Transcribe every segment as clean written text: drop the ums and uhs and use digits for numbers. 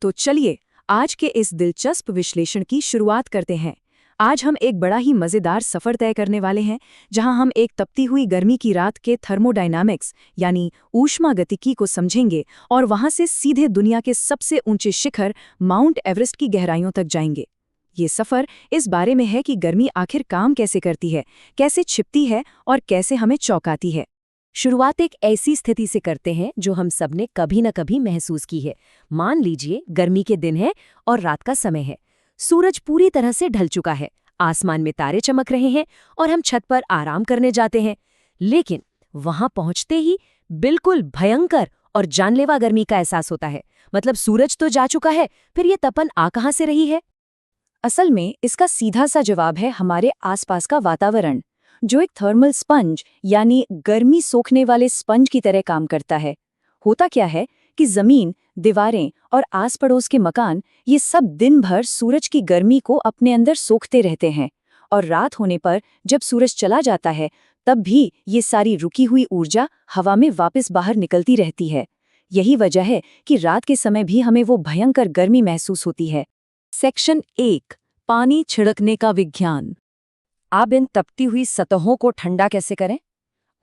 तो चलिए आज के इस दिलचस्प विश्लेषण की शुरुआत करते हैं। आज हम एक बड़ा ही मज़ेदार सफ़र तय करने वाले हैं, जहां हम एक तपती हुई गर्मी की रात के थर्मोडायनामिक्स यानी ऊष्मागतिकी को समझेंगे और वहां से सीधे दुनिया के सबसे ऊंचे शिखर माउंट एवरेस्ट की गहराइयों तक जाएंगे। ये सफ़र इस बारे में है कि गर्मी आखिर काम कैसे करती है, कैसे छिपती है और कैसे हमें चौंकाती है। शुरुआत एक ऐसी स्थिति से करते हैं जो हम सबने कभी न कभी महसूस की है। मान लीजिए गर्मी के दिन है और रात का समय है। सूरज पूरी तरह से ढल चुका है, आसमान में तारे चमक रहे हैं और हम छत पर आराम करने जाते हैं। लेकिन वहां पहुंचते ही बिल्कुल भयंकर और जानलेवा गर्मी का एहसास होता है। मतलब सूरज तो जा चुका है, फिर ये तपन आ कहां से रही है? असल में इसका सीधा सा जवाब है हमारे आसपास का वातावरण, जो एक थर्मल स्पंज यानी गर्मी सोखने वाले स्पंज की तरह काम करता है। होता क्या है कि जमीन, दीवारें और आस पड़ोस के मकान ये सब दिन भर सूरज की गर्मी को अपने अंदर सोखते रहते हैं, और रात होने पर जब सूरज चला जाता है तब भी ये सारी रुकी हुई ऊर्जा हवा में वापस बाहर निकलती रहती है। यही वजह है कि रात के समय भी हमें वो भयंकर गर्मी महसूस होती है। सेक्शन 1, पानी छिड़कने का विज्ञान। आप इन तपती हुई सतहों को ठंडा कैसे करें?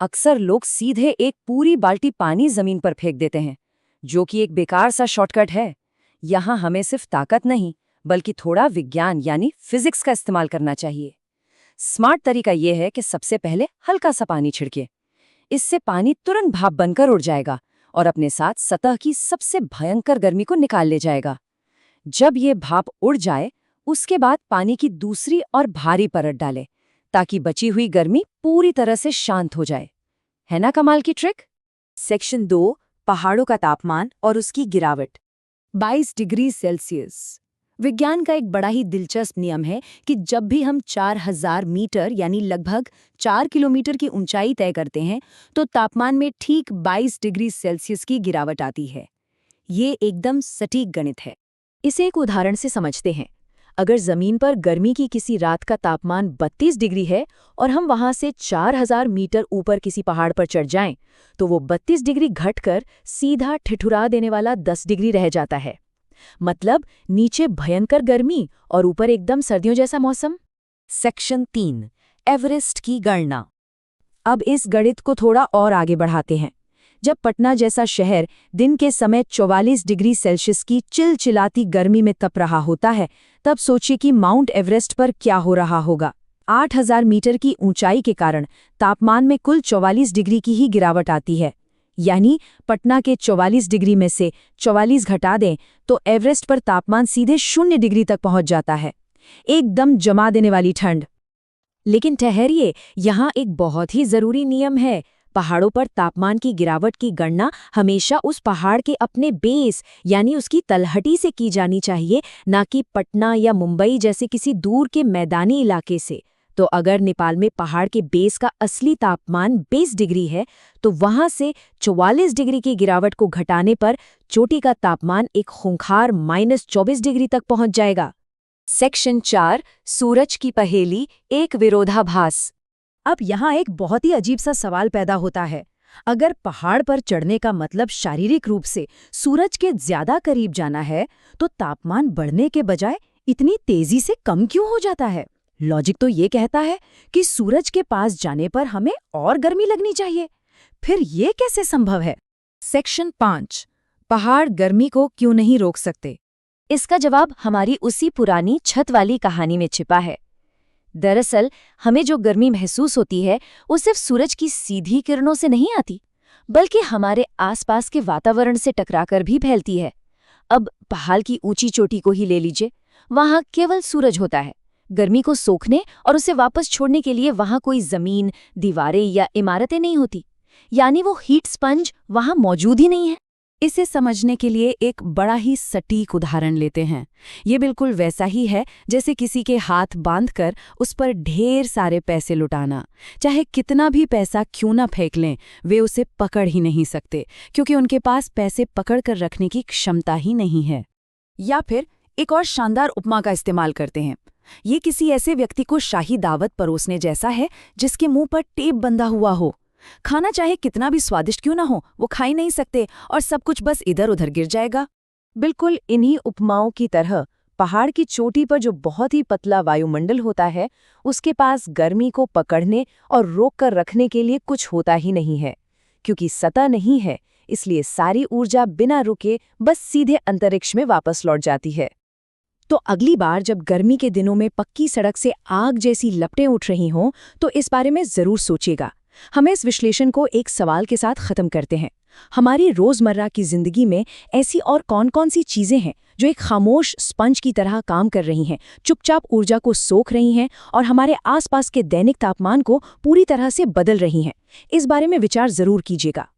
अक्सर लोग सीधे एक पूरी बाल्टी पानी जमीन पर फेंक देते हैं, जो कि एक बेकार सा शॉर्टकट है। यहाँ हमें सिर्फ ताकत नहीं, बल्कि थोड़ा विज्ञान यानी फिजिक्स का इस्तेमाल करना चाहिए। स्मार्ट तरीका यह है कि सबसे पहले हल्का सा पानी छिड़के। इससे पानी तुरंत भाप बनकर उड़ जाएगा और अपने साथ सतह की सबसे भयंकर गर्मी को निकाल ले जाएगा। जब ये भाप उड़ जाए, उसके बाद पानी की दूसरी और भारी परत डालें, ताकि बची हुई गर्मी पूरी तरह से शांत हो जाए। है ना कमाल की ट्रिक? सेक्शन 2, पहाड़ों का तापमान और उसकी गिरावट। 22 डिग्री सेल्सियस। विज्ञान का एक बड़ा ही दिलचस्प नियम है कि जब भी हम 4000 मीटर यानी लगभग 4 किलोमीटर की ऊंचाई तय करते हैं, तो तापमान में ठीक 22 डिग्री सेल्सियस की गिरावट आती है। ये एकदम सटीक गणित है। इसे एक उदाहरण से समझते हैं। अगर जमीन पर गर्मी की किसी रात का तापमान 32 डिग्री है और हम वहां से 4000 मीटर ऊपर किसी पहाड़ पर चढ़ जाएं, तो वो 32 डिग्री घटकर सीधा ठिठुरा देने वाला 10 डिग्री रह जाता है। मतलब नीचे भयंकर गर्मी और ऊपर एकदम सर्दियों जैसा मौसम। सेक्शन 3, एवरेस्ट की गणना। अब इस गणित को थोड़ा और आगे बढ़ाते हैं। जब पटना जैसा शहर दिन के समय 44 डिग्री सेल्सियस की चिलचिलाती गर्मी में तप रहा होता है, तब सोचिए कि माउंट एवरेस्ट पर क्या हो रहा होगा। 8000 मीटर की ऊंचाई के कारण तापमान में कुल 44 डिग्री की ही गिरावट आती है। यानी पटना के 44 डिग्री में से 44 घटा दें तो एवरेस्ट पर तापमान सीधे 0 डिग्री तक पहुंच जाता है। एकदम जमा देने वाली ठंड। लेकिन ठहरिए, यहाँ एक बहुत ही जरूरी नियम है। पहाड़ों पर तापमान की गिरावट की गणना हमेशा उस पहाड़ के अपने बेस यानी उसकी तलहटी से की जानी चाहिए, ना कि पटना या मुंबई जैसे किसी दूर के मैदानी इलाके से। तो अगर नेपाल में पहाड़ के बेस का असली तापमान 20 डिग्री है, तो वहां से 44 डिग्री की गिरावट को घटाने पर चोटी का तापमान एक खूंखार -24 डिग्री तक पहुंच जाएगा। सेक्शन 4, सूरज की पहेली, एक विरोधाभास। अब यहाँ एक बहुत ही अजीब सा सवाल पैदा होता है। अगर पहाड़ पर चढ़ने का मतलब शारीरिक रूप से सूरज के ज्यादा करीब जाना है, तो तापमान बढ़ने के बजाय इतनी तेजी से कम क्यों हो जाता है? लॉजिक तो ये कहता है कि सूरज के पास जाने पर हमें और गर्मी लगनी चाहिए। फिर ये कैसे संभव है? सेक्शन 5, पहाड़ गर्मी को क्यों नहीं रोक सकते। इसका जवाब हमारी उसी पुरानी छत वाली कहानी में छिपा है। दरअसल हमें जो गर्मी महसूस होती है, वो सिर्फ सूरज की सीधी किरणों से नहीं आती, बल्कि हमारे आसपास के वातावरण से टकराकर भी फैलती है। अब पहाड़ की ऊंची चोटी को ही ले लीजिए। वहां केवल सूरज होता है। गर्मी को सोखने और उसे वापस छोड़ने के लिए वहां कोई जमीन, दीवारें या इमारतें नहीं होती। यानी वो हीट स्पंज वहां मौजूद ही नहीं है। इसे समझने के लिए एक बड़ा ही सटीक उदाहरण लेते हैं। ये बिल्कुल वैसा ही है जैसे किसी के हाथ बांधकर उस पर ढेर सारे पैसे लुटाना। चाहे कितना भी पैसा क्यों ना फेंक लें, वे उसे पकड़ ही नहीं सकते, क्योंकि उनके पास पैसे पकड़ कर रखने की क्षमता ही नहीं है। या फिर एक और शानदार उपमा का इस्तेमाल करते हैं। ये किसी ऐसे व्यक्ति को शाही दावत परोसने जैसा है जिसके मुंह पर टेप बंधा हुआ हो। खाना चाहे कितना भी स्वादिष्ट क्यों ना हो, वो खा ही नहीं सकते और सब कुछ बस इधर उधर गिर जाएगा। बिल्कुल इन्हीं उपमाओं की तरह पहाड़ की चोटी पर जो बहुत ही पतला वायुमंडल होता है, उसके पास गर्मी को पकड़ने और रोक कर रखने के लिए कुछ होता ही नहीं है। क्योंकि सतह नहीं है, इसलिए सारी ऊर्जा बिना रुके बस सीधे अंतरिक्ष में वापस लौट जाती है। तो अगली बार जब गर्मी के दिनों में पक्की सड़क से आग जैसी लपटें उठ रही हों, तो इस बारे में जरूर सोचिएगा। हमें इस विश्लेषण को एक सवाल के साथ खत्म करते हैं। हमारी रोजमर्रा की जिंदगी में ऐसी और कौन-कौन सी चीजें हैं जो एक खामोश स्पंज की तरह काम कर रही हैं, चुपचाप ऊर्जा को सोख रही हैं और हमारे आसपास के दैनिक तापमान को पूरी तरह से बदल रही हैं? इस बारे में विचार जरूर कीजिएगा।